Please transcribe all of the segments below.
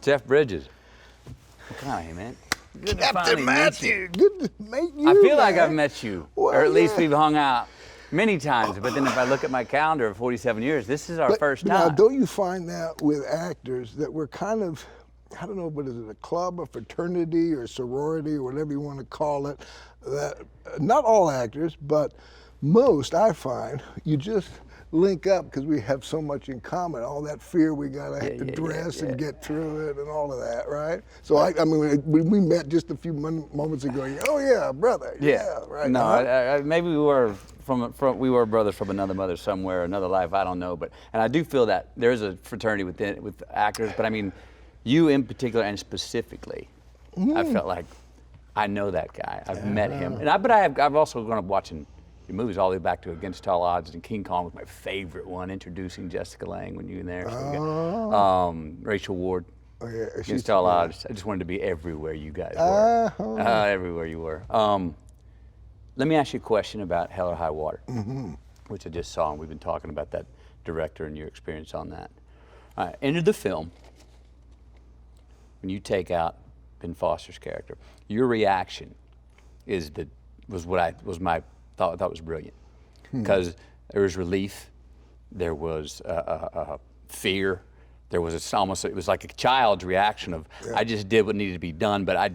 Jeff Bridges. McConaughey, man. Good Captain Matthew, good to meet you. I feel like man. I've met you, Well, or at least yeah. we've hung out many times. But then if I look at my calendar of 47 years, this is our first Now, time. don't you find that with actors that we're kind of, I don't know, but is it a club, a fraternity, or sorority, or whatever you want to call it, that not all actors, but most, I find, you just link up because we have so much in common. All that fear we got to address and get through it and all of that, right? So, I mean, we met just a few moments ago. Oh, yeah, brother. Yeah, right. No, maybe we were we were brothers from another mother somewhere, another life, I don't know. And I do feel that there is a fraternity with actors, but I mean, you in particular and specifically, I felt like I know that guy. I've met him. I've also grown up watching your movies all the way back to Against All Odds, and King Kong was my favorite one, introducing Jessica Lange when you were in there. So Rachel Ward. Oh, yeah. Against All Odds. I just wanted to be everywhere you guys were. Everywhere you were. Let me ask you a question about Hell or High Water, which I just saw, and we've been talking about that director and your experience on that. All right, into the film, when you take out Ben Foster's character, your reaction was my thought was brilliant, because there was relief, there was fear, it was like a child's reaction of I just did what needed to be done, but I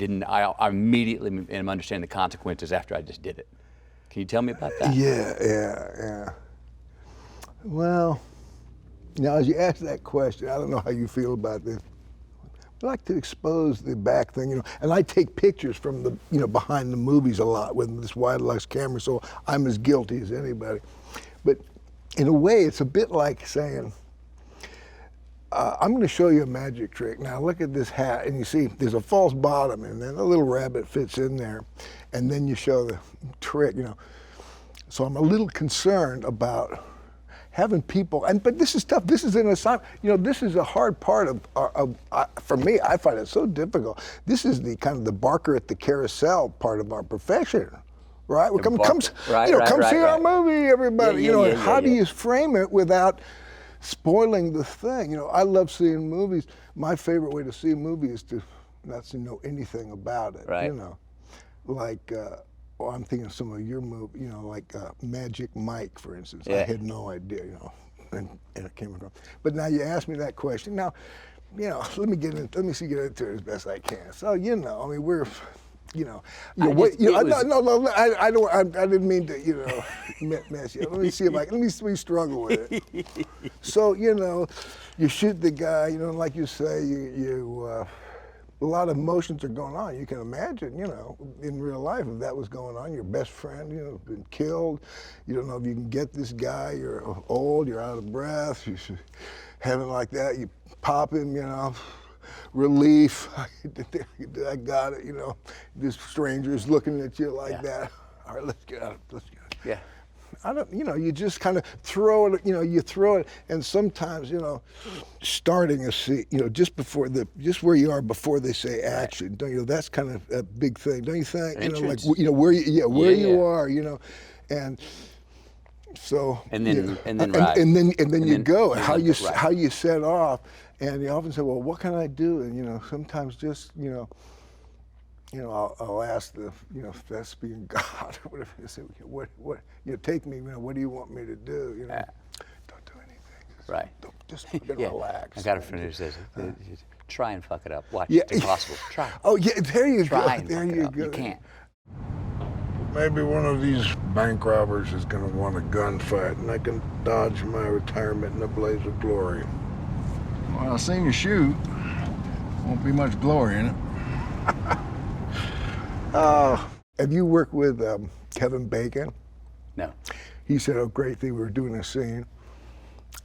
immediately am understanding the consequences after I just did it. Can you tell me about that? Yeah. Well, now as you ask that question, I don't know how you feel about this. I like to expose the back thing, and I take pictures from the, behind the movies a lot with this wide lux camera, so I'm as guilty as anybody. But in a way, it's a bit like saying, I'm going to show you a magic trick. Now look at this hat, and you see there's a false bottom, and then a little rabbit fits in there, and then you show the trick, So I'm a little concerned about having people, but this is tough. This is an assignment. This is a hard part of for me, I find it so difficult. This is the kind of the barker at the carousel part of our profession, right? Well, come see our movie, everybody. How do you frame it without spoiling the thing? I love seeing movies. My favorite way to see a movie is to not to know anything about it. Right. Like. I'm thinking of some of your movies, like Magic Mike, for instance. Yeah. I had no idea, and it came across. But now you asked me that question. Now, let me get into it as best I can. So, I mean, we're, I didn't mean to, mess you up. Let me see let me struggle with it. So, you shoot the guy, like you say, a lot of emotions are going on. You can imagine, in real life, if that was going on, your best friend, been killed. You don't know if you can get this guy. You're old. You're out of breath. You should having like that. You pop him, relief. I got it. This stranger's looking at you like that. All right, let's get out. Yeah. I don't, you just kind of throw it, you throw it, and sometimes, starting a scene, just where you are before they say action, don't you? That's kind of a big thing, don't you think? Entrance. Where you are, and so. And then you go, how you set off, and you often say, well, what can I do? And sometimes just, I'll ask the, thespian God, or whatever, you say, what, take me, what do you want me to do? Don't do anything. Just relax. I got a friend who says, try and fuck it up. Watch, it's impossible. Try. Oh, yeah, there you go. Try and there fuck you it up. go. You can't. Maybe one of these bank robbers is going to want a gunfight, and I can dodge my retirement in a blaze of glory. Well, I seen you shoot. Won't be much glory in it. Have you worked with Kevin Bacon? No. He said, great thing, we were doing a scene.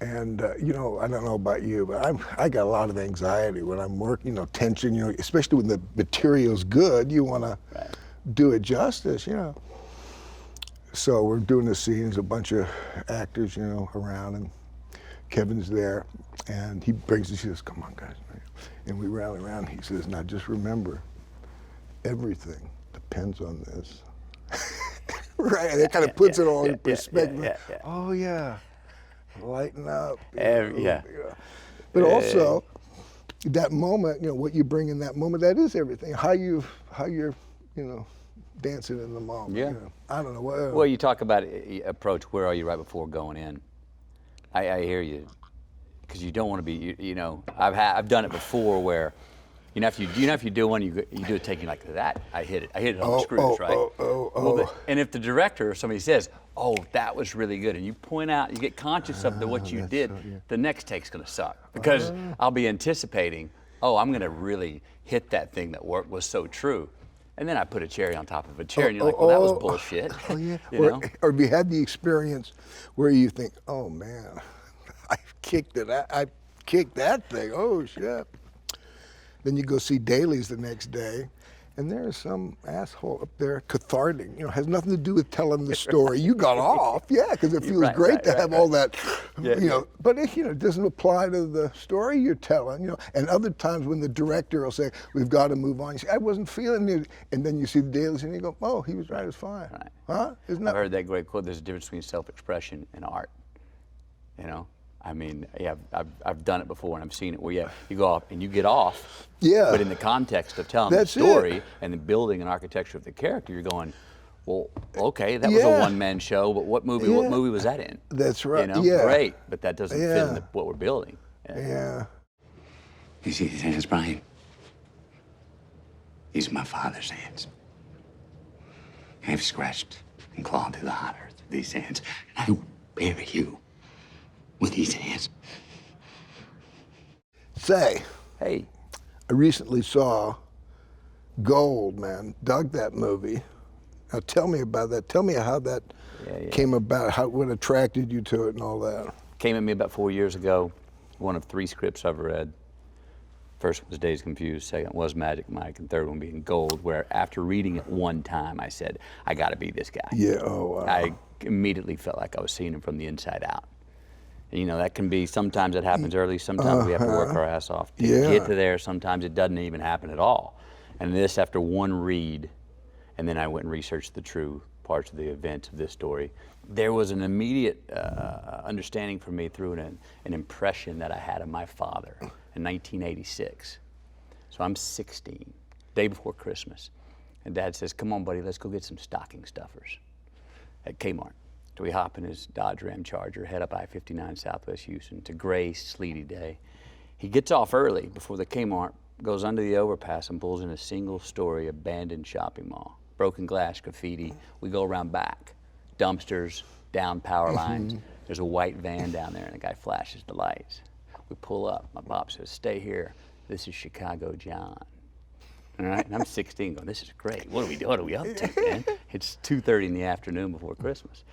And, I don't know about you, but I got a lot of anxiety when I'm working, tension, especially when the material's good, you want to do it justice, So we're doing the scenes, a bunch of actors, around, and Kevin's there, and he says, come on, guys. And we rally around, he says, now just remember, everything depends on this. Right, and it kind of puts it all in perspective. Yeah. Oh yeah, lighten up. Yeah. But also, that moment, what you bring in that moment, that is everything. How you're, dancing in the moment. Yeah. I don't know. Well, you talk about approach. Where are you right before going in? I hear you, because you don't want to be. I've done it before where, if you do one, you do it taking like that. I hit it on the screws, right? And if the director or somebody says, "Oh, that was really good," and you point out, you get conscious of what you did, the next take's going to suck, because I'll be anticipating, oh, I'm going to really hit that thing that was so true. And then I put a cherry on top of a cherry, and you're like, well, that was bullshit. Oh, yeah. Or have you had the experience where you think, oh, man, I kicked that thing. Oh, shit. Then you go see dailies the next day, and there's some asshole up there cathartic. Has nothing to do with telling the story. You got off, because it feels great to have all that, But it doesn't apply to the story you're telling, And other times when the director will say, "We've got to move on," you say, "I wasn't feeling it," and then you see the dailies and you go, "Oh, he was right. It's fine." Right. Huh? Isn't that? I've heard that great quote. There's a difference between self-expression and art. I've done it before, and I've seen it where you go off and you get off. Yeah. But in the context of telling the story and the building and architecture of the character, you're going, well, okay, that was a one-man show, but what movie was that in? That's right. Great, but that doesn't fit in what we're building. Yeah. You see these hands, Brian? These are my father's hands. I've scratched and clawed through the hot earth with these hands, and I will bury you with these hands. Say, hey, I recently saw Gold, man. Dug that movie. Now tell me about that. Tell me how that came about, what attracted you to it and all that. Came at me about 4 years ago. One of 3 scripts I've read. First one was Dazed Confused, second was Magic Mike, and third one being Gold, where after reading it one time, I said, I gotta be this guy. Yeah, oh wow. I immediately felt like I was seeing him from the inside out. And, that can be, sometimes it happens early, sometimes we have to work our ass off to get to there, sometimes it doesn't even happen at all. And this, after one read, and then I went and researched the true parts of the events of this story, there was an immediate understanding for me through an impression that I had of my father in 1986. So I'm 16, day before Christmas. And Dad says, come on, buddy, let's go get some stocking stuffers at Kmart. So we hop in his Dodge Ram Charger, head up I-59 Southwest Houston. It's a gray, sleety day. He gets off early before the Kmart, goes under the overpass and pulls in a single-story abandoned shopping mall. Broken glass, graffiti. We go around back. Dumpsters, down power lines. There's a white van down there, and the guy flashes the lights. We pull up. My bop says, stay here. This is Chicago John. All right, and I'm 16 going, this is great. What are we up to, man? It's 2:30 in the afternoon before Christmas.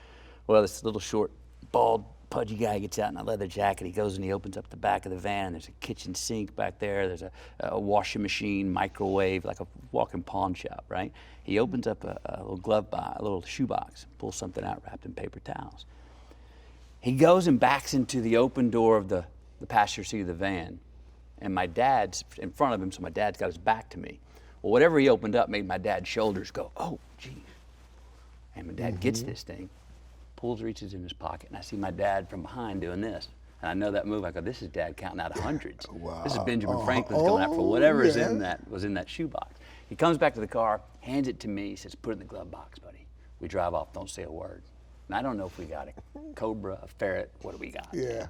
Well, this little short, bald, pudgy guy gets out in a leather jacket. He goes and he opens up the back of the van, and there's a kitchen sink back there. There's a washing machine, microwave, like a walk-in pawn shop, right? He opens up a little glove box, a little shoebox, pulls something out wrapped in paper towels. He goes and backs into the open door of the passenger seat of the van, and my dad's in front of him, so my dad's got his back to me. Well, whatever he opened up made my dad's shoulders go, oh, geez. And my dad gets this thing, reaches in his pocket, and I see my dad from behind doing this. And I know that move. I go, this is Dad counting out hundreds. Wow. This is Benjamin Franklin's going out for whatever was in that shoebox. He comes back to the car, hands it to me, says, put it in the glove box, buddy. We drive off, don't say a word. And I don't know if we got a cobra, a ferret, what do we got? Yeah.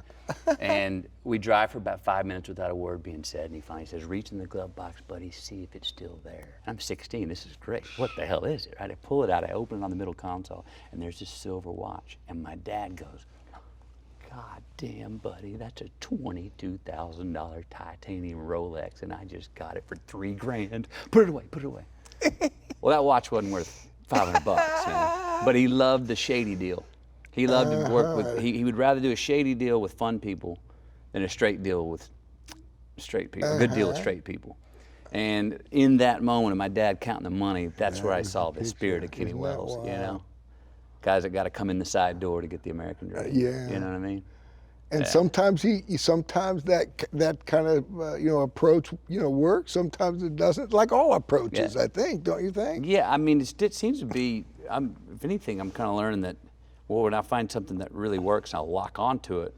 And we drive for about 5 minutes without a word being said, and he finally says, reach in the glove box, buddy, see if it's still there. I'm 16, this is great. What the hell is it, right? I pull it out, I open it on the middle console, and there's this silver watch. And my dad goes, God damn, buddy, that's a $22,000 titanium Rolex, and I just got it for $3,000. Put it away, put it away. Well, that watch wasn't worth $500, man. But he loved the shady deal. He loved to work with, he would rather do a shady deal with fun people than a straight deal with straight people, a good deal with straight people. And in that moment of my dad counting the money, that's where I saw the spirit of Kenny Wells, you know? Guys that got to come in the side door to get the American dream. Yeah. You know what I mean? And sometimes sometimes that kind of approach works. Sometimes it doesn't. Like all approaches, I think. Don't you think? Yeah. I mean, it seems to be. If anything, I'm kind of learning that. Well, when I find something that really works, I'll lock onto it.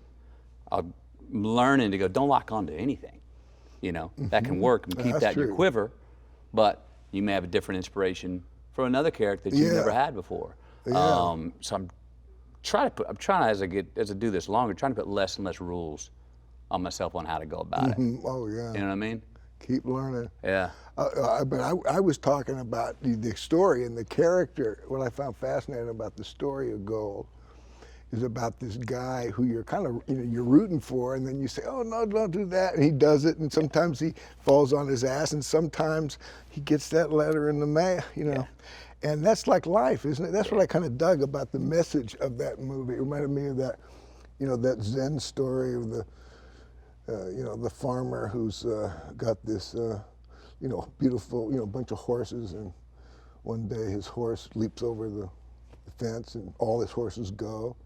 I'm learning to go. Don't lock onto anything. You know, that can work and keep That's that in your true. quiver, but you may have a different inspiration for another character that you've Yeah. never had before. Yeah. So I'm trying as I do this longer, trying to put less and less rules on myself on how to go about it. Oh yeah. You know what I mean? Keep learning. Yeah. But I was talking about the story and the character. What I found fascinating about the story of Gold is about this guy who you're kind of, you're rooting for, and then you say, oh no, don't do that, and he does it, and sometimes he falls on his ass, and sometimes he gets that letter in the mail, And that's like life, isn't it? That's what I kind of dug about the message of that movie. It reminded me of that, that Zen story of the, the farmer who's got this, beautiful, bunch of horses, and one day his horse leaps over the fence, and all his horses go,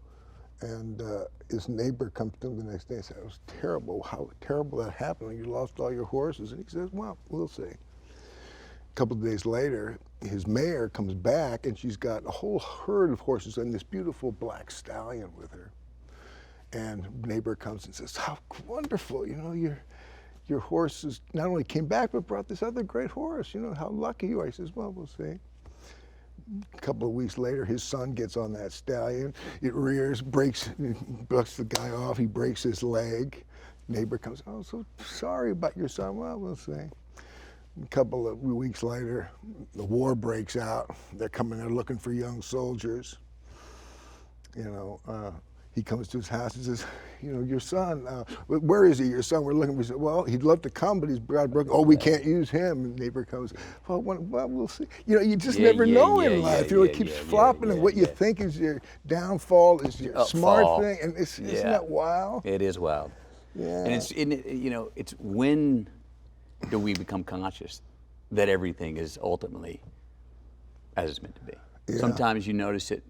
and his neighbor comes to him the next day and says, it was terrible, how terrible that happened, you lost all your horses. And he says, well, we'll see. A couple of days later, his mare comes back, and she's got a whole herd of horses and this beautiful black stallion with her. And neighbor comes and says, how wonderful, your horses not only came back, but brought this other great horse, how lucky you are. He says, well, we'll see. A couple of weeks later, his son gets on that stallion. It rears, bucks the guy off. He breaks his leg. Neighbor comes, oh, so sorry about your son. Well, we'll see. A couple of weeks later, the war breaks out. They're coming there looking for young soldiers. He comes to his house and says, your son, where is he, your son? We're looking for him. Well, he'd love to come, but he's broken. Oh, we can't use him. And neighbor comes, well, we'll see. You just never know in life. It keeps flopping, and what you think is your downfall is your smart thing. And isn't that wild? It is wild. Yeah. And it's when do we become conscious that everything is ultimately as it's meant to be? Yeah. Sometimes you notice it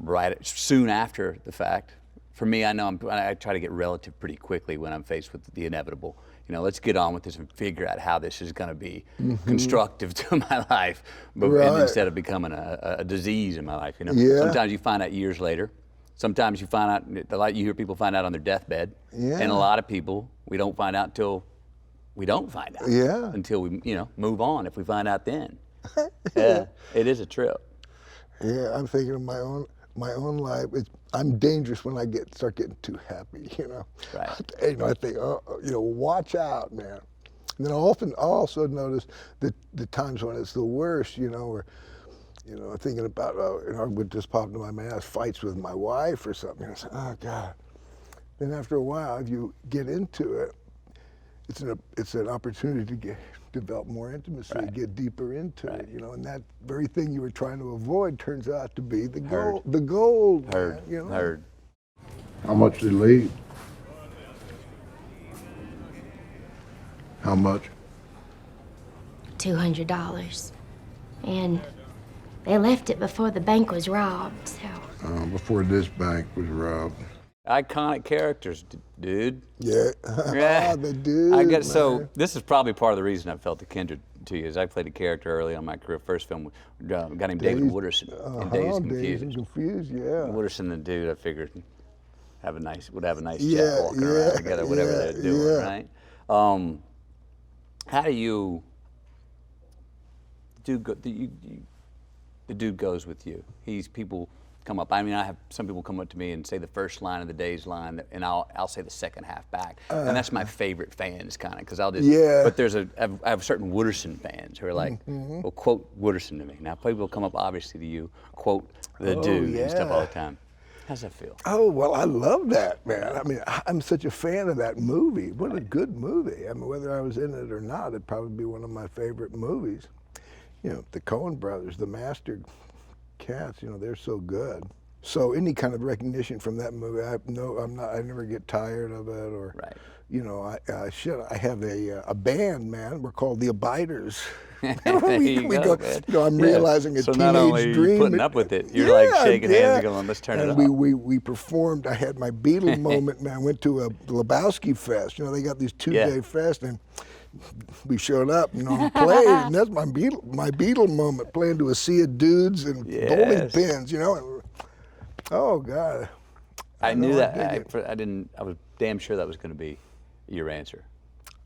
right soon after the fact. For me, I know I try to get relative pretty quickly when I'm faced with the inevitable. Let's get on with this and figure out how this is going to be constructive to my life, but instead of becoming a disease in my life. Yeah. Sometimes you find out years later. Sometimes you find out, you hear people find out on their deathbed. Yeah. And a lot of people, we don't find out until we don't find out. Yeah. Until we, move on. If we find out then. Yeah. It is a trip. Yeah, I'm thinking of my own life. I'm dangerous when I start getting too happy, Right. I think, watch out, man. And then I also notice the times when it's the worst, or, thinking about, would just pop into my mind, fights with my wife or something. I say, oh God. Then after a while, if you get into it, it's an opportunity to develop more intimacy, get deeper into it, and that very thing you were trying to avoid turns out to be the gold. The gold. Heard. Man, Heard. How much did he leave? How much? $200. And they left it before the bank was robbed, so. Before this bank was robbed. Iconic characters, dude. Yeah. Yeah. The dude. I guess so. man. This is probably part of the reason I felt a kindred to you. Is I played a character early on in my career. First film, a guy named David Wooderson in Dazed and Dazed and Confused, yeah. Wooderson, the dude, I figured would have a nice Yeah, chat walking around together, whatever they're doing, yeah. right? How do you? The dude goes with you. People come up. I mean, I have some people come up to me and say the first line of the Days line, and I'll say the second half back, and that's my favorite fans, kind of, because I'll just. Yeah. But I have certain Wooderson fans who are like, well, quote Wooderson to me. Now, people come up obviously to you, quote the dude and stuff all the time. How's that feel? Oh, well, I love that, man. I mean, I'm such a fan of that movie. What a good movie. I mean, whether I was in it or not, it'd probably be one of my favorite movies. The Coen brothers, the master cats, they're so good. So any kind of recognition from that movie, I never get tired of it, or, Right. I have a band, man. We're called the Abiders. There you go, man. I'm realizing a so teenage not only dream. you putting up with it, you're like shaking hands and going, let's turn it and up. we performed. I had my Beatle moment, man. I went to a Lebowski Fest. They got these 2-day fest, and we showed up, and played, and that's my Beatle moment, playing to a sea of dudes and bowling pins, and, oh God. I knew that. dig it. I was damn sure that was going to be your answer.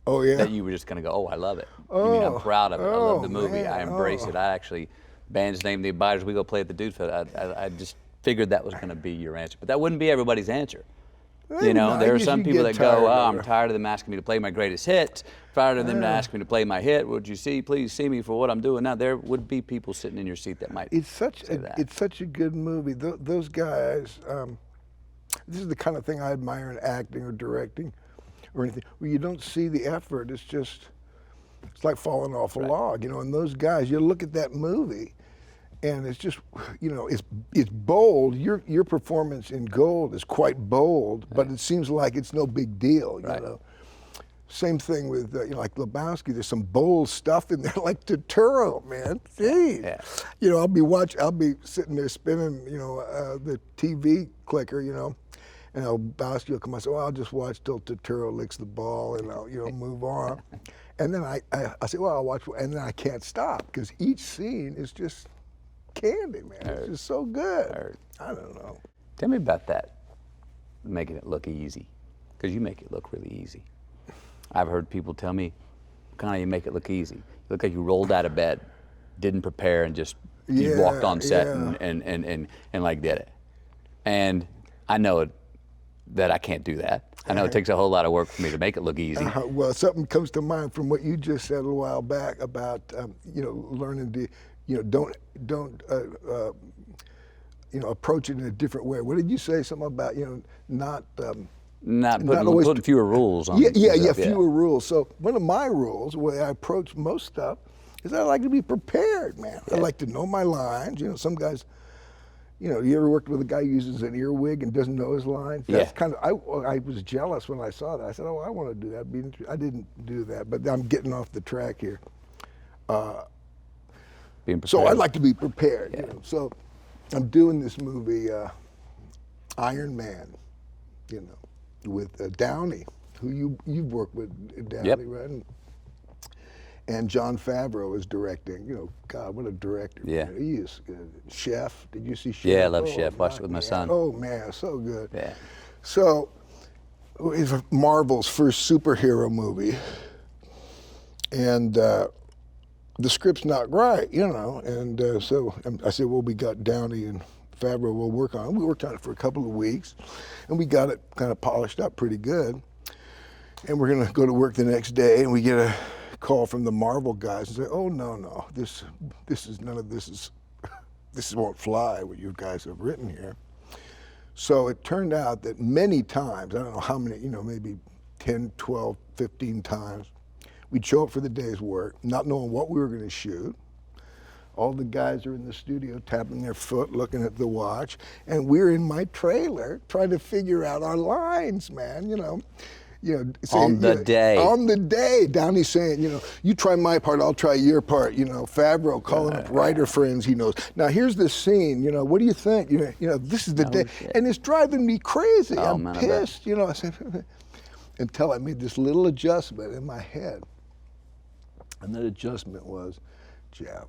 Oh, yeah. That you were just going to go, oh, I love it. You mean I'm proud of it. I love the movie. Man. I embrace it. I actually, band's name, The Abiders, we go play at the Dude Fest. I just figured that was going to be your answer. But that wouldn't be everybody's answer. You know, I there are guess some you people get that go, tired of I'm it. tired of them asking me to play my greatest hits. Tired of them to ask me to play my hit. Would you please see me for what I'm doing now? There would be people sitting in your seat that might It's such say that. it's such a good movie. Those guys. This is the kind of thing I admire in acting or directing, or anything where you don't see the effort. It's like falling off a log, you know. And those guys, you look at that movie, and it's just, you know, it's bold. Your performance in Gold is quite bold, but it seems like it's no big deal, you know. Same thing with you know, like Lebowski. There's some bold stuff in there, like Turturro, man. Jeez. Yeah. You know, I'll be sitting there spinning, you know, the TV clicker, you know, and Lebowski will come. I say, well, I'll just watch till Turturro licks the ball, and I'll, you know, move on. And then I say, well, I'll watch, and then I can't stop because each scene is just candy, man. It's just so good. I don't know. Tell me about that, making it look easy, because you make it look really easy. I've heard people tell me, McConaughey, you make it look easy. You look like you rolled out of bed, didn't prepare, and just you walked on set and like did it. And I know that I can't do that. I know it takes a whole lot of work for me to make it look easy. Well, something comes to mind from what you just said a little while back about you know, learning to, you know, don't you know, approach it in a different way. What did you say? Something about, you know, not putting fewer rules on fewer rules. So one of my rules, the way I approach most stuff, is I like to be prepared, man. I like to know my lines. You know, some guys, you know, you ever worked with a guy who uses an earwig and doesn't know his lines? That's kind of, I was jealous when I saw that. I said, oh, I want to do that. I didn't do that, but I'm getting off the track here. Being prepared. So I like to be prepared. You know? So I'm doing this movie, Iron Man, you know, with Downey, who you've worked with, Downey, right? And Jon Favreau is directing. You know, God, what a director! Yeah, man. He is good. Chef, did you see Chef? Yeah, I love Chef. Watched it with my son. Oh man, so good. Yeah. So it's Marvel's first superhero movie, and the script's not right, you know. And so I said, well, we got Downey and Favreau. We'll work on it. We worked on it for a couple of weeks, and we got it kind of polished up pretty good. And we're gonna go to work the next day, and we get a call from the Marvel guys and say, oh no, this is none of this won't fly, what you guys have written here. So it turned out that many times, I don't know how many, you know, maybe 10, 12, 15 times, we'd show up for the day's work, not knowing what we were gonna shoot. All the guys are in the studio tapping their foot, looking at the watch, and we're in my trailer trying to figure out our lines, man, you know. You know, saying, on the day. On the day, Downey's saying, you know, you try my part, I'll try your part. You know, Favreau calling up writer friends he knows. Now here's the scene. You know, what do you think? You know, this is the day, and it's driving me crazy. I'm pissed. You know, I said, until I made this little adjustment in my head, and that adjustment was, Jeff,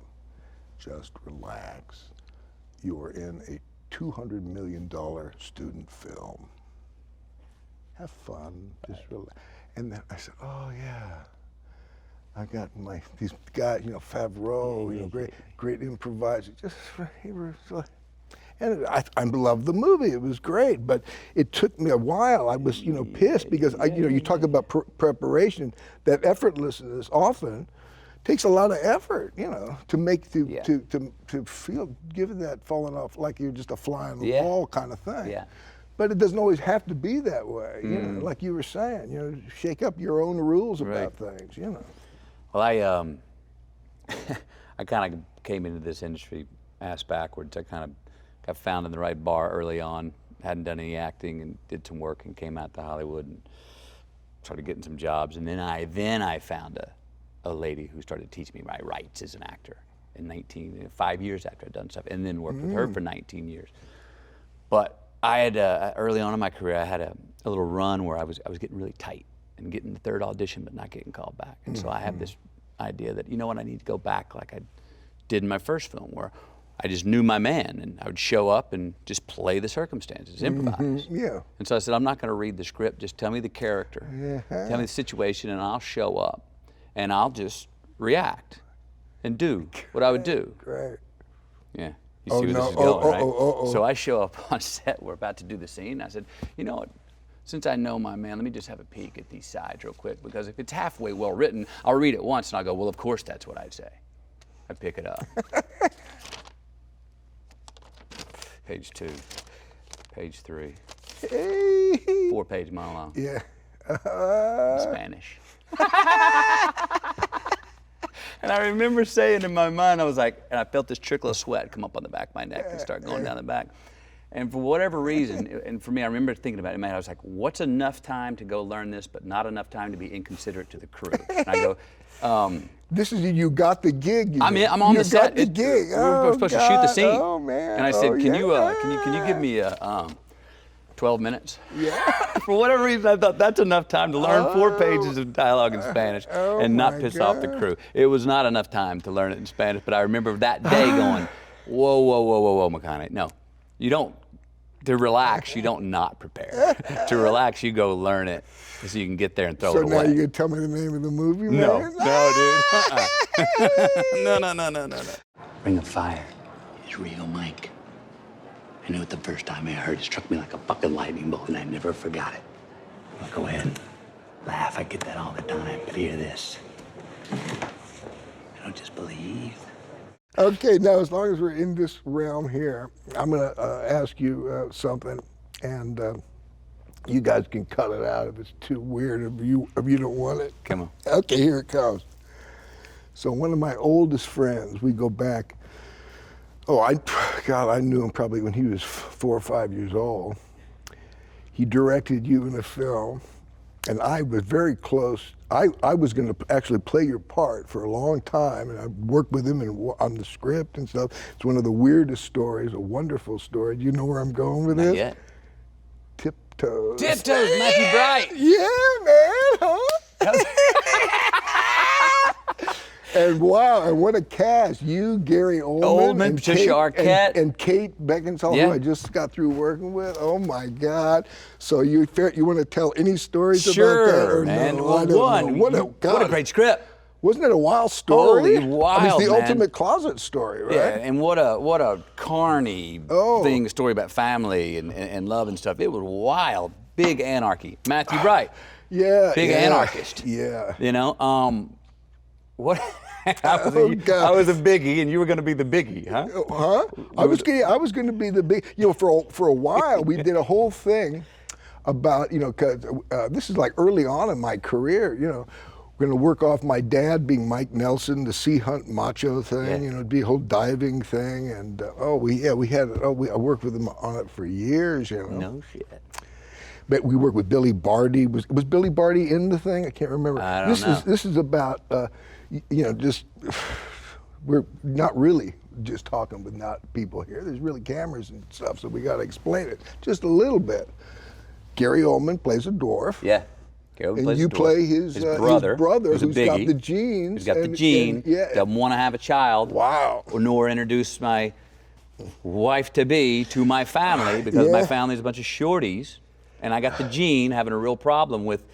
just relax. You are in a $200 million student film. Have fun, just relax. And then I said, oh yeah, I got these guys, you know, Favreau, you know, great improviser. And I loved the movie. It was great, but it took me a while. I was, you know, pissed because you know, you talk about preparation. That effortlessness often takes a lot of effort, you know, to make to feel, give it that falling off like you're just a fly on the wall kind of thing. Yeah. But it doesn't always have to be that way, you know, like you were saying, you know, shake up your own rules about things, you know. Well, I kind of came into this industry ass backwards. I kind of got found in the right bar early on, hadn't done any acting, and did some work and came out to Hollywood and started getting some jobs. And then I found a lady who started teaching me my rights as an actor in 5 years after I'd done stuff, and then worked with her for 19 years. But I had early on in my career, I had a little run where I was getting really tight and getting the third audition, but not getting called back. And so I have this idea that, you know what, I need to go back like I did in my first film, where I just knew my man, and I would show up and just play the circumstances, improvise. Yeah. And so I said, I'm not going to read the script. Just tell me the character, tell me the situation, and I'll show up, and I'll just react and do what I would do. Great. Yeah. You see where this is going, right? So I show up on set. We're about to do the scene. I said, you know what? Since I know my man, let me just have a peek at these sides real quick, because if it's halfway well written, I'll read it once and I'll go, well, of course that's what I'd say. I pick it up. Page 2, page 3, 4-page monologue. Yeah. Spanish. And I remember saying in my mind, I was like, and I felt this trickle of sweat come up on the back of my neck and start going down the back. And for whatever reason, and for me, I remember thinking about it in my head, I was like, what's enough time to go learn this, but not enough time to be inconsiderate to the crew? And I go, this is you got the gig. I'm on the set. You got the gig. We're supposed to shoot the scene. Oh man. And I said, can you give me 12 minutes? Yeah. For whatever reason, I thought that's enough time to learn 4 pages of dialogue in Spanish and not piss off the crew. It was not enough time to learn it in Spanish, but I remember that day going, whoa, McConaughey. No, you don't. To relax, you don't not prepare. To relax, you go learn it so you can get there and throw it away. So now you gonna tell me the name of the movie, man? No, dude. No. Ring of Fire is real, Mike. I knew it the first time I heard it. Struck me like a fucking lightning bolt, and I never forgot it. Well, go ahead. Laugh, I get that all the time, but hear this. I don't just believe. Okay, now as long as we're in this realm here, I'm gonna ask you something, and you guys can cut it out if it's too weird, if you don't want it. Come on. Okay, here it comes. So one of my oldest friends, we go back, I knew him probably when he was 4 or 5 years old. He directed you in a film, and I was very close. I was going to actually play your part for a long time, and I worked with him on the script and stuff. It's one of the weirdest stories, a wonderful story. Do you know where I'm going with this? Not yet. Tiptoes. Tiptoes, Matthew Bright. Yeah, man, huh? And wow, and what a cast. You, Gary Oldman, and Patricia Arquette. And Kate Beckinsale, Yeah. who I just got through working with. Oh my God. So you want to tell any stories about that? Or man. No? Well, I don't one, know. what a great script. Wasn't it a wild story? Holy wild, I mean, it's the man. ultimate closet story, right? Yeah, and what a carny thing, story about family and love and stuff. It was wild, big anarchy. Matthew Bright. Yeah. Big anarchist. Yeah. You know, what? I was a biggie, and you were going to be the biggie, huh? Huh? I was going to be the big. For a while we did a whole thing about because this is like early on in my career. We're going to work off my dad being Mike Nelson, the sea hunt macho thing. Yeah. It'd be a whole diving thing, and I worked with him on it for years. No shit. But we worked with Billy Barty. Was Billy Barty in the thing? I can't remember. I don't know. This is about just we're not really just talking with not people here. There's really cameras and stuff, so we got to explain it just a little bit. Gary Oldman plays a dwarf. Yeah. Gary And you play his brother who's got the genes. He's got the gene. Doesn't want to have a child. Wow. Nor introduce my wife-to-be to my family because my family's a bunch of shorties. And I got the gene, having a real problem with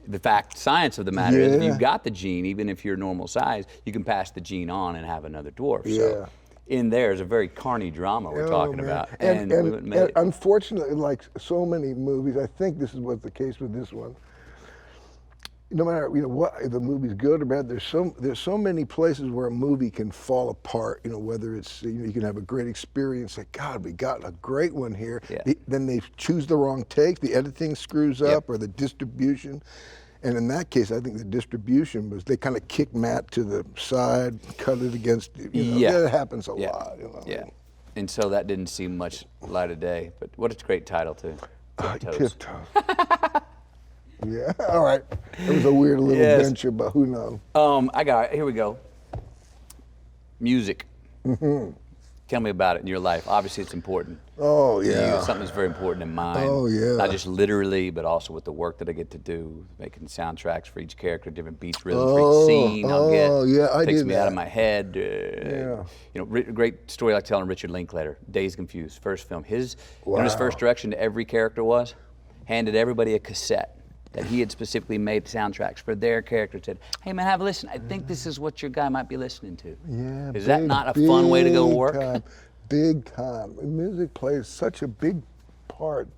the science of the matter is if you've got the gene, even if you're normal size, you can pass the gene on and have another dwarf. Yeah. So in there is a very carny drama we're talking about. And we made it. unfortunately, like so many movies, I think this is what's the case with this one. No matter what, if the movie's good or bad, there's so many places where a movie can fall apart. Whether it's you can have a great experience, like God, we got a great one here. Yeah. Then they choose the wrong take, the editing screws up, or the distribution. And in that case, I think the distribution was they kind of kicked Matt to the side, cut it against. That happens a lot. Yeah. And so that didn't see much light of day. But what a great title too. Tiptoes. Tiptoes. Yeah, all right. It was a weird little venture, but who knows? I got it. Here we go. Music. Tell me about it in your life. Obviously, it's important. Oh To you, yeah. it's something that's very important in mine. Oh, yeah. Not just literally, but also with the work that I get to do, making soundtracks for each character, different beats, rhythms for each scene. I Takes did me that. out of my head. Yeah. You know, great story like telling Richard Linklater, Dazed Confused, first film. His, you know, his Wow. first direction to every character was, handed everybody a cassette that he had specifically made soundtracks for their character. Said, "Hey man, have a listen. I think this is what your guy might be listening to." Yeah. Is that not a fun way to go work? Time, big time. Music plays such a big part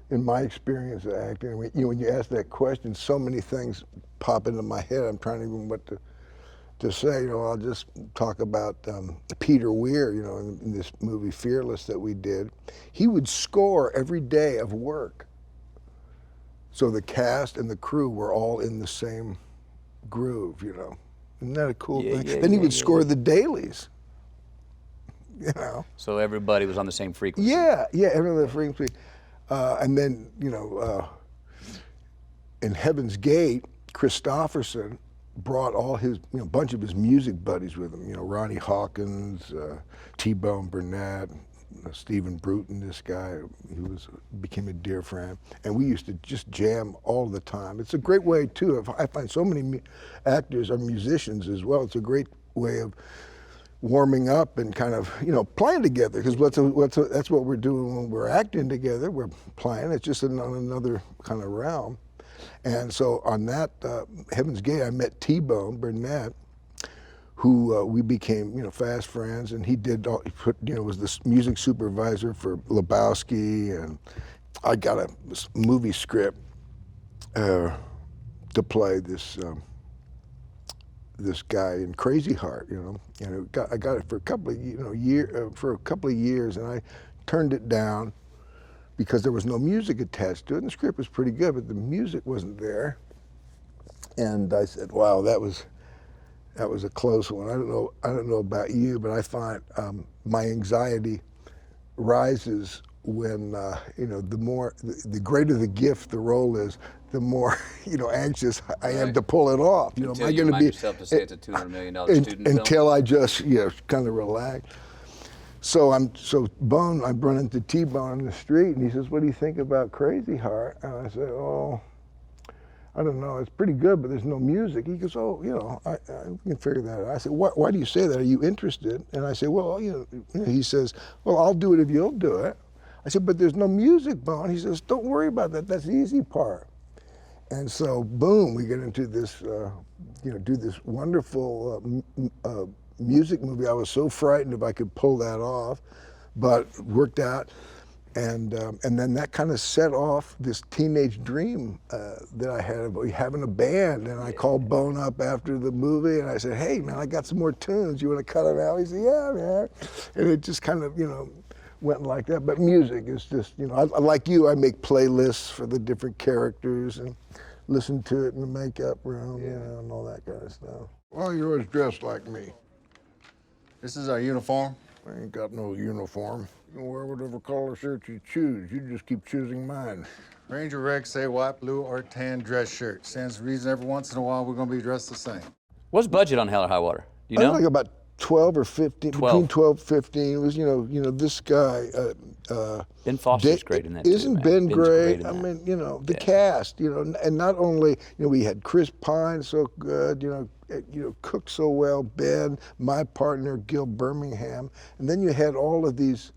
in my experience of acting. When you ask that question, so many things pop into my head. I'm trying to even what to say. You know, I'll just talk about Peter Weir. You know, in this movie Fearless that we did, he would score every day of work. So the cast and the crew were all in the same groove, you know. Isn't that a cool thing? Then he would score the dailies, you know. So everybody was on the same frequency. Yeah, every frequency. And then, you know, in Heaven's Gate, Christopherson brought all his, you know, bunch of his music buddies with him. You know, Ronnie Hawkins, T-Bone Burnett, Stephen Bruton, this guy who became a dear friend, and we used to just jam all the time. It's a great way too. I find so many actors are musicians as well. It's a great way of warming up and kind of, you know, playing together, because that's what we're doing when we're acting together. We're playing. It's just on another kind of realm. And so on that Heaven's Gate, I met T-Bone Burnett, who we became, you know, fast friends, and he was the music supervisor for Lebowski, and I got a movie script to play this guy in Crazy Heart, you know, and I got it for a couple of years, and I turned it down because there was no music attached to it, and the script was pretty good, but the music wasn't there, and I said, wow, that was a close one. I don't know about you, but I find my anxiety rises when you know, the greater the gift the role is, the more, you know, anxious I am to pull it off. You know, Until am I you going to remind be yourself to say it's a $200 million student film? until I just, you know, kind of relax. So I run into T-Bone in the street, and he says, "What do you think about Crazy Heart?" And I said, "Oh, I don't know, it's pretty good, but there's no music." He goes, "Oh, you know, I can figure that out." I said, why do you say that? Are you interested?" And I said, "Well, you know," he says, "Well, I'll do it if you'll do it." I said, "But there's no music, Bone." He says, "Don't worry about that, that's the easy part." And so, boom, we get into this, you know, do this wonderful music movie. I was so frightened if I could pull that off, but worked out. And then that kind of set off this teenage dream that I had of having a band. And I called Bone up after the movie, and I said, "Hey, man, I got some more tunes. You want to cut it out?" He said, "Yeah, man." And it just kind of, you know, went like that. But music is just, you know, I like you, I make playlists for the different characters and listen to it in the makeup room, you know, and all that kind of stuff. Well, you're always dressed like me. This is our uniform. I ain't got no uniform. You can wear whatever color shirt you choose. You just keep choosing mine. Ranger regs say white, blue, or tan dress shirt. Stands to reason every once in a while we're gonna be dressed the same. What's budget on Hell or High Water? You I know? think about 12 or 15, 12. between 12 15. It was, you know, this guy. Ben Foster's great in that too, Isn't man. Ben Ben's great? in I that. mean, you know, the cast, you know, and not only, you know, we had Chris Pine so good, you know, cooked so well, Ben, my partner, Gil Birmingham, and then you had all of these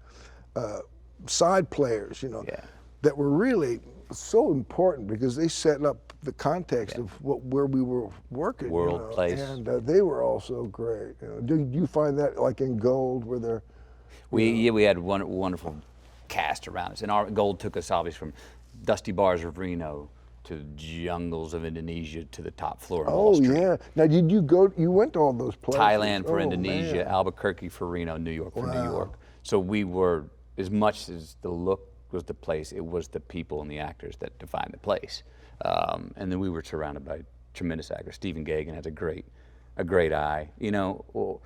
side players, you know, that were really so important because they set up the context of where we were working. World, you know, place. And they were all so great. You know, do you find that like in Gold where they're... We had wonderful cast around us, and our Gold took us obviously from dusty bars of Reno to jungles of Indonesia to the top floor of Wall Street. Yeah. Now, you went to all those places? Thailand for Oh, Indonesia, man. Albuquerque for Reno, New York for New York. So we were, as much as the look was the place, it was the people and the actors that defined the place. And then we were surrounded by tremendous actors. Stephen Gaghan has a great eye. You know,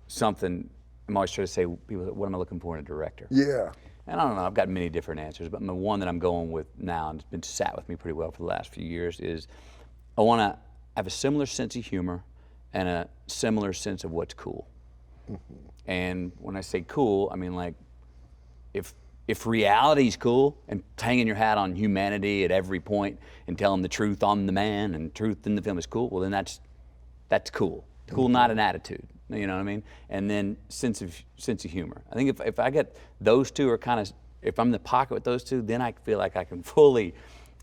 something, I'm always trying to say, people, what am I looking for in a director? Yeah. And I don't know, I've got many different answers, but the one that I'm going with now, and it's been sat with me pretty well for the last few years, is I want to have a similar sense of humor and a similar sense of what's cool. And when I say cool, I mean like if reality's cool and hanging your hat on humanity at every point and telling the truth on the man and truth in the film is cool, well then that's cool. Cool, not an attitude. You know what I mean? And then sense of humor. I think if I get those two are kind of, if I'm in the pocket with those two, then I feel like I can fully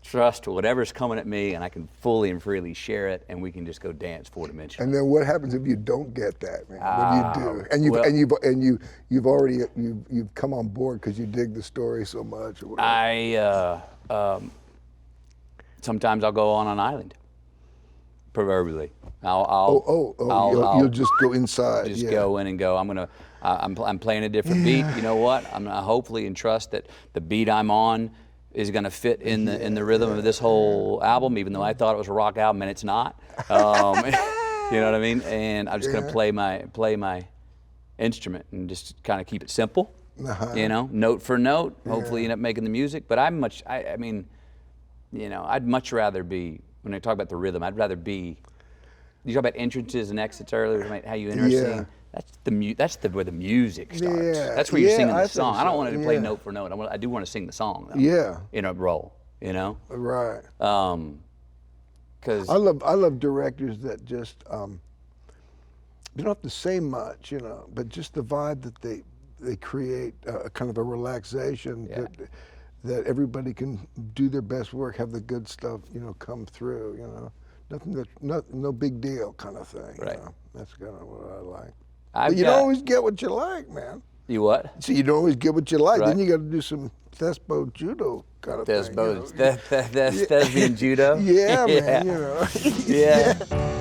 trust whatever's coming at me, and I can fully and freely share it, and we can just go dance 4-dimensional. And then what happens if you don't get that, man? What do you do? And you've already come on board because you dig the story so much. Or whatever. Sometimes I'll go on an island, proverbially. You'll just go inside. Just go in and go. I'm playing a different beat. You know what? I'm gonna hopefully and trust that the beat I'm on is gonna fit in the rhythm of this whole album, even though I thought it was a rock album and it's not. You know what I mean? And I'm just gonna play my instrument and just kind of keep it simple. You know, note for note. Hopefully, end up making the music. But I mean, you know, I'd much rather be, when I talk about the rhythm, I'd rather be. You talk about entrances and exits earlier, how you enter a scene. That's where the music starts. That's where you're singing the song. I don't want to play note for note. I do want to sing the song though. Yeah. In a role, you know. Right. Because I love directors that just they don't have to say much, you know, but just the vibe that they create, a kind of a relaxation that everybody can do their best work, have the good stuff, you know, come through, you know. No big deal kind of thing. Right. You know? That's kind of what I like. But you don't always get what you like, man. You what? So you don't always get what you like. Right. Then you got to do some Thespo judo kind of thing. Thespian judo? Yeah, man, you know. Yeah.